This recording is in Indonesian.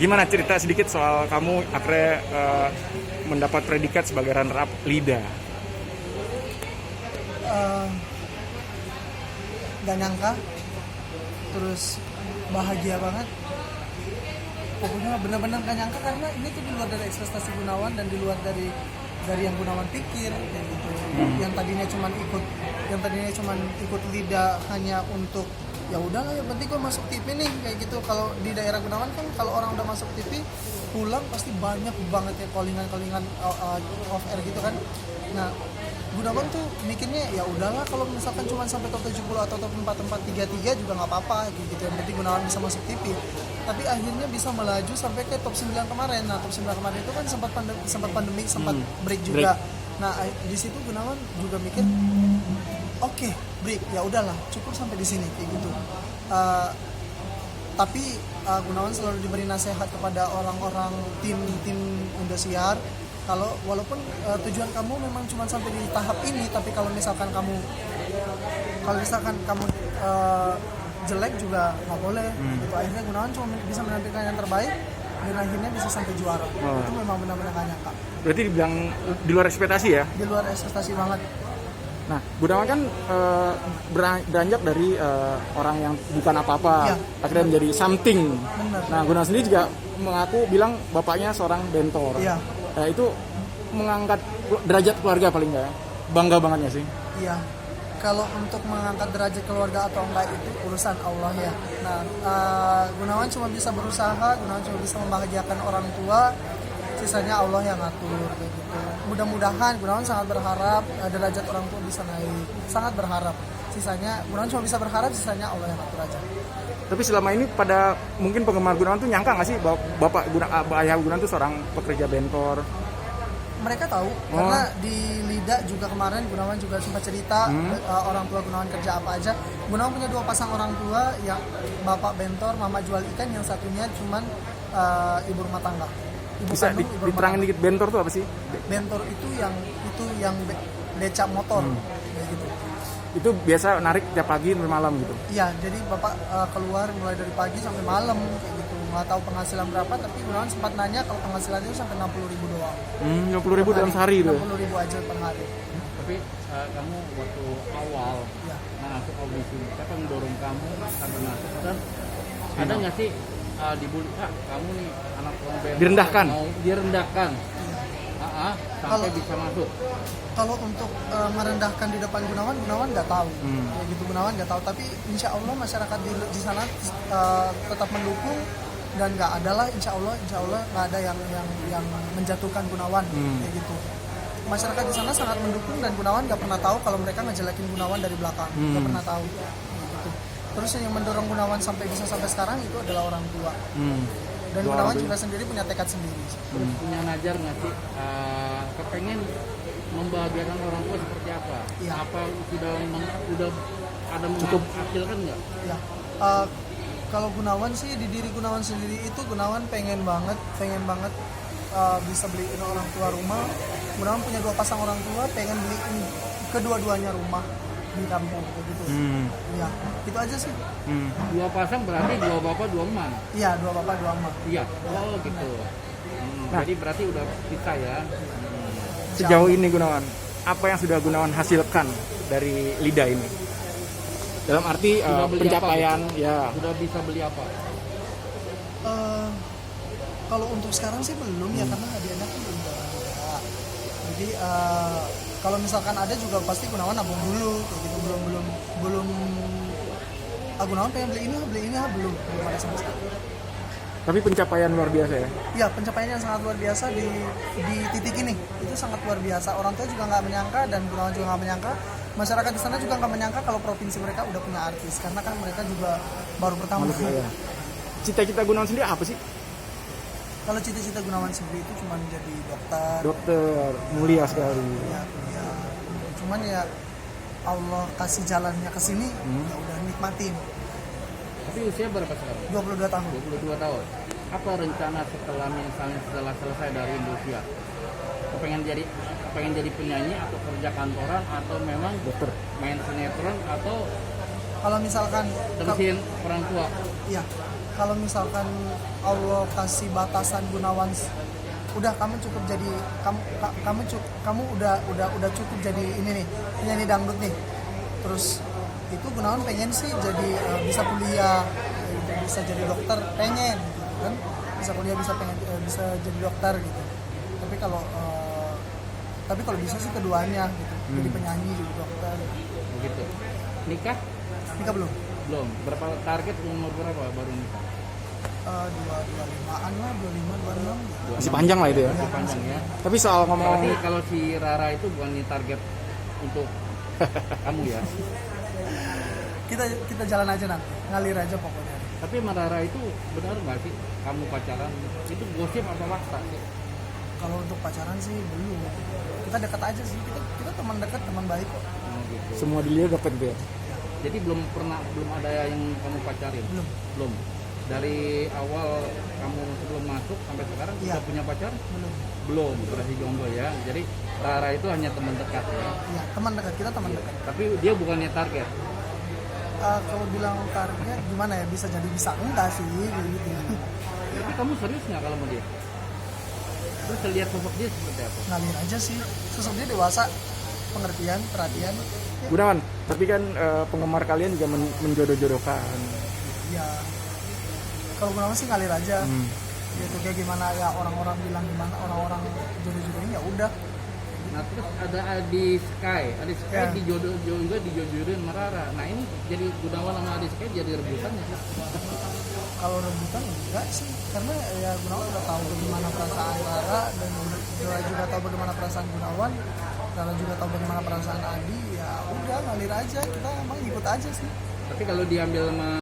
Gimana cerita sedikit soal kamu akhirnya mendapat predikat sebagai runner up LIDA? Gak nyangka, terus bahagia banget. Pokoknya benar-benar gak nyangka karena ini tuh di luar dari ekspektasi Gunawan dan di luar dari yang Gunawan pikir kayak gitu. Yang tadinya cuma ikut LIDA hanya untuk ya udahlah yang penting gue masuk TV nih kayak gitu. Kalau di daerah Gunawan kan kalau orang udah masuk TV pulang pasti banyak banget ya callingan off air gitu kan. Nah, Gunawan tuh mikirnya ya udahlah kalau misalkan cuma sampai top 70 atau top 4 juga nggak apa-apa gitu. Yang penting Gunawan bisa masuk TV. Tapi akhirnya bisa melaju sampai ke top 9 kemarin. Nah, top 9 kemarin itu kan sempat pandemi, sempat break juga. Nah, di situ Gunawan juga mikir oke, break, ya udahlah, cukup sampai di sini kayak gitu. Tapi Gunawan selalu diberi nasihat kepada orang-orang tim Indosiar kalau walaupun tujuan kamu memang cuma sampai di tahap ini, tapi kalau misalkan kamu jelek juga nggak boleh. Gitu. Akhirnya Gunawan cuma bisa menampilkan yang terbaik dan akhirnya bisa sampai juara. Itu memang benar-benar gak nyangka. Berarti dibilang di luar ekspektasi ya? Di luar ekspektasi banget. Nah, Gunawan kan beranjak dari orang yang bukan apa-apa, ya, akhirnya menjadi something. Bener. Nah, Gunawan sendiri juga mengaku bilang bapaknya seorang bentor. Iya. Itu mengangkat derajat keluarga paling nggak ya? Bangga banget nggak sih? Iya. Kalau untuk mengangkat derajat keluarga atau enggak itu urusan Allah ya. Nah, Gunawan cuma bisa berusaha, Gunawan cuma bisa membahagiakan orang tua. Sisanya Allah yang ngatur kayak gitu. Mudah-mudahan Gunawan sangat berharap derajat orang tua bisa naik. Sangat berharap. Sisanya Gunawan cuma bisa berharap, sisanya Allah yang ngatur aja. Tapi selama ini pada mungkin penggemar Gunawan tuh nyangka nggak sih bahwa ayah Gunawan tuh seorang pekerja bentor? Mereka tahu karena di LIDA juga kemarin Gunawan juga sempat cerita orang tua Gunawan kerja apa aja. Gunawan punya 2 pasang orang tua, yang bapak bentor, mama jual ikan, yang satunya cuman ibu rumah tangga. Bisa diterangin dikit bentor tuh apa sih? Bentor itu yang becak motor kayak gitu. Itu biasa narik tiap pagi sampai malam gitu? Iya, jadi bapak keluar mulai dari pagi sampai malam kayak gitu. Nggak tahu penghasilan berapa, tapi Gunawan sempat nanya kalau penghasilan itu sampai 60.000 doang. 60.000 dalam sehari itu? 60.000 aja per hari. Tapi kamu waktu awal masuk audisi, siapa yang mendorong kamu sampai masuk? Dan ada nggak sih dibully, kamu nih anak band direndahkan? Mau direndahkan sampai bisa masuk? Kalau untuk merendahkan di depan Gunawan nggak tahu. Kayak gitu Gunawan nggak tahu. Tapi insya Allah masyarakat di sana tetap mendukung dan nggak adalah insya Allah nggak ada yang menjatuhkan Gunawan kayak gitu. Masyarakat di sana sangat mendukung dan Gunawan nggak pernah tahu kalau mereka ngejelekin Gunawan dari belakang. Nggak pernah tahu. Gitu. Terus yang mendorong Gunawan sampai sekarang itu adalah orang tua. Dan Gunawan juga sendiri punya tekad sendiri. Terus punya najar nggak sih kepengen membahagiakan orang tua seperti apa? Ya. Apa udah ada menghasilkan nggak? Ya. Kalau Gunawan sih di diri Gunawan sendiri itu Gunawan pengen banget bisa beliin orang tua rumah. Gunawan punya 2 pasang orang tua, pengen beliin kedua-duanya rumah di kampung gitu. Ya, itu aja sih. 2 pasang berarti 2 bapak 2 emak. Iya, 2 bapak 2 emak. Iya. Oh gitu. Jadi berarti udah bisa ya. Sejauh ini Gunawan, apa yang sudah Gunawan hasilkan dari LIDA ini? Dalam arti pencapaian apa, ya. Sudah bisa beli apa? Kalau untuk sekarang sih belum ya, karena hadiahnya kan belum ada. Jadi kalau misalkan ada juga pasti Gunawan nabung dulu kayak gitu. Belum Gunawan pengen beli ini belum ada sama sekali. Tapi pencapaian luar biasa ya? Ya, pencapaian yang sangat luar biasa di titik ini. Itu sangat luar biasa. Orang tua juga nggak menyangka dan Gunawan juga nggak menyangka. Masyarakat di sana juga nggak menyangka kalau provinsi mereka udah punya artis. Karena kan mereka juga baru pertama. Ya. Cita-cita Gunawan sendiri apa sih? Kalau cita-cita Gunawan sendiri itu cuma jadi dokter. Dokter, mulia sekali. Ya. Cuman ya Allah kasih jalannya ke sini, ya udah nikmatin. Tapi usia berapa sekarang? 22 tahun. 22 tahun. Apa rencana setelah selesai dari Indosiar? Pengen jadi penyanyi atau kerja kantoran atau memang dokter, main sinetron atau kalau misalkan terusin orang tua? Iya. kalau misalkan Allah kasih batasan Gunawan, udah kamu cukup jadi kamu udah cukup jadi ini nih, penyanyi dangdut nih. Terus itu Gunawan pengen sih jadi bisa kuliah, bisa jadi dokter, pengen gitu kan, bisa kuliah, bisa jadi dokter gitu. Tapi kalau bisa sih keduanya gitu, jadi penyanyi, jadi dokter. Begitu. Nikah Belum. berapa target, umur berapa baru nikah? 25-an lah, 25, 26. Masih panjang lah itu ya. Masih panjang ya. Tapi soal ngomong Berarti kalau si Rara itu bukan nih target untuk kamu ya. Kita jalan aja nanti, ngalir aja pokoknya. Tapi sama Rara itu benar nggak sih kamu pacaran? Itu gosip apa fakta sih? Kalau untuk pacaran sih belum. Kita dekat aja sih. Kita teman dekat, teman baik kok. Oh, gitu. semua dilihat dapat gitu ya. Jadi belum ada yang kamu pacarin? Belum. Dari awal kamu sebelum masuk sampai sekarang Iya. sudah punya pacar? Belum. Berarti jomblo ya. Jadi Rara itu hanya teman dekat ya. Iya, teman dekat, kita teman dekat. Tapi dia bukannya target. Kalau bilang target gimana ya, bisa jadi bisa enggak sih gitu. Tapi kamu serius nggak kalau sama dia? Terus lihat sosok dia seperti apa? Ngalir aja sih. Sosok dia dewasa, pengertian, perhatian. Gunawan, tapi kan penggemar kalian juga menjodoh-jodohkan. Ya. Kalau Gunawan sih ngalir aja. Gitu, kayak gimana ya orang-orang bilang, gimana orang-orang jodoh-jodohin ya udah. Nah terus ada Adi Sky Ya. dijodohin sama Rara. Nah ini jadi Gunawan sama Adi Sky jadi rebutan ya sih? Kalau rebutan enggak sih, karena ya Gunawan udah tahu bagaimana perasaan Rara, dan Rara juga tahu bagaimana perasaan Gunawan, Rara juga tahu bagaimana perasaan Adi. Ya udah ngalir aja, kita emang ikut aja sih. Tapi kalau diambil sama